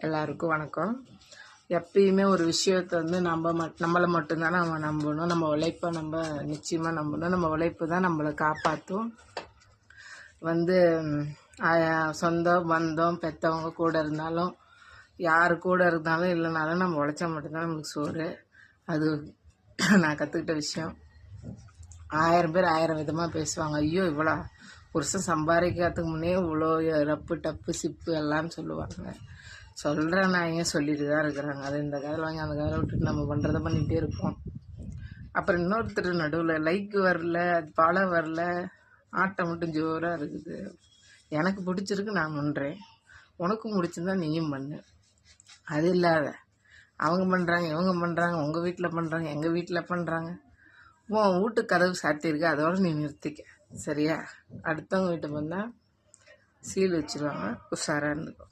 எல்லாருக்கும் வணக்கம். எப்பயுமே ஒரு விஷயத்தை வந்து நம்மளை மட்டும்தான் நம்ம நம்பணும். நம்ம உழைப்பை நம்ம நிச்சயமாக நம்பணும். நம்ம உழைப்பு தான் நம்மளை காப்பாற்றும். சொந்தம் பந்தம் பெற்றவங்க கூட இருந்தாலும் யார் கூட இருந்தாலும் இல்லைனாலும் நம்ம உழைச்சா மட்டும்தான் நம்மளுக்கு சோறு. அது நான் கற்றுக்கிட்ட விஷயம். 1000 பேர் 1000 விதமாக பேசுவாங்க. ஐயோ இவ்வளோ புருஷன் சம்பாதிக்கிறதுக்கு முன்னே இவ்வளோ ரப்பு டப்பு சிப்பு எல்லாம் சொல்லுவாங்க. சொல்கிற நாயங்க சொல்லிட்டு தான் இருக்கிறாங்க. அது இந்த காதில் வாங்கி அந்த காதில் விட்டுட்டு நம்ம பண்ணுறதை பண்ணிகிட்டே இருப்போம். அப்புறம் இன்னொருத்தர் நடுவில் லைக் வரல, அது பல வரல, ஆட்டம் மட்டும் ஜோராக இருக்குது. எனக்கு பிடிச்சிருக்கு, நான் பண்ணுறேன். உனக்கும் பிடிச்சிருந்தா நீயும் பண்ணு. அது இல்லாத அவங்க பண்ணுறாங்க, இவங்க பண்ணுறாங்க, உங்கள் வீட்டில் பண்ணுறாங்க, எங்கள் வீட்டில் பண்ணுறாங்க. உன் வீட்டு கதவு சாத்தியிருக்கு, அதோடு நீ நிறுத்திக்க. சரியா? அடுத்தவங்க வீட்டுக்கு வந்தால் சீல் வச்சுருவாங்க. உஷாராக இருந்துக்கும்.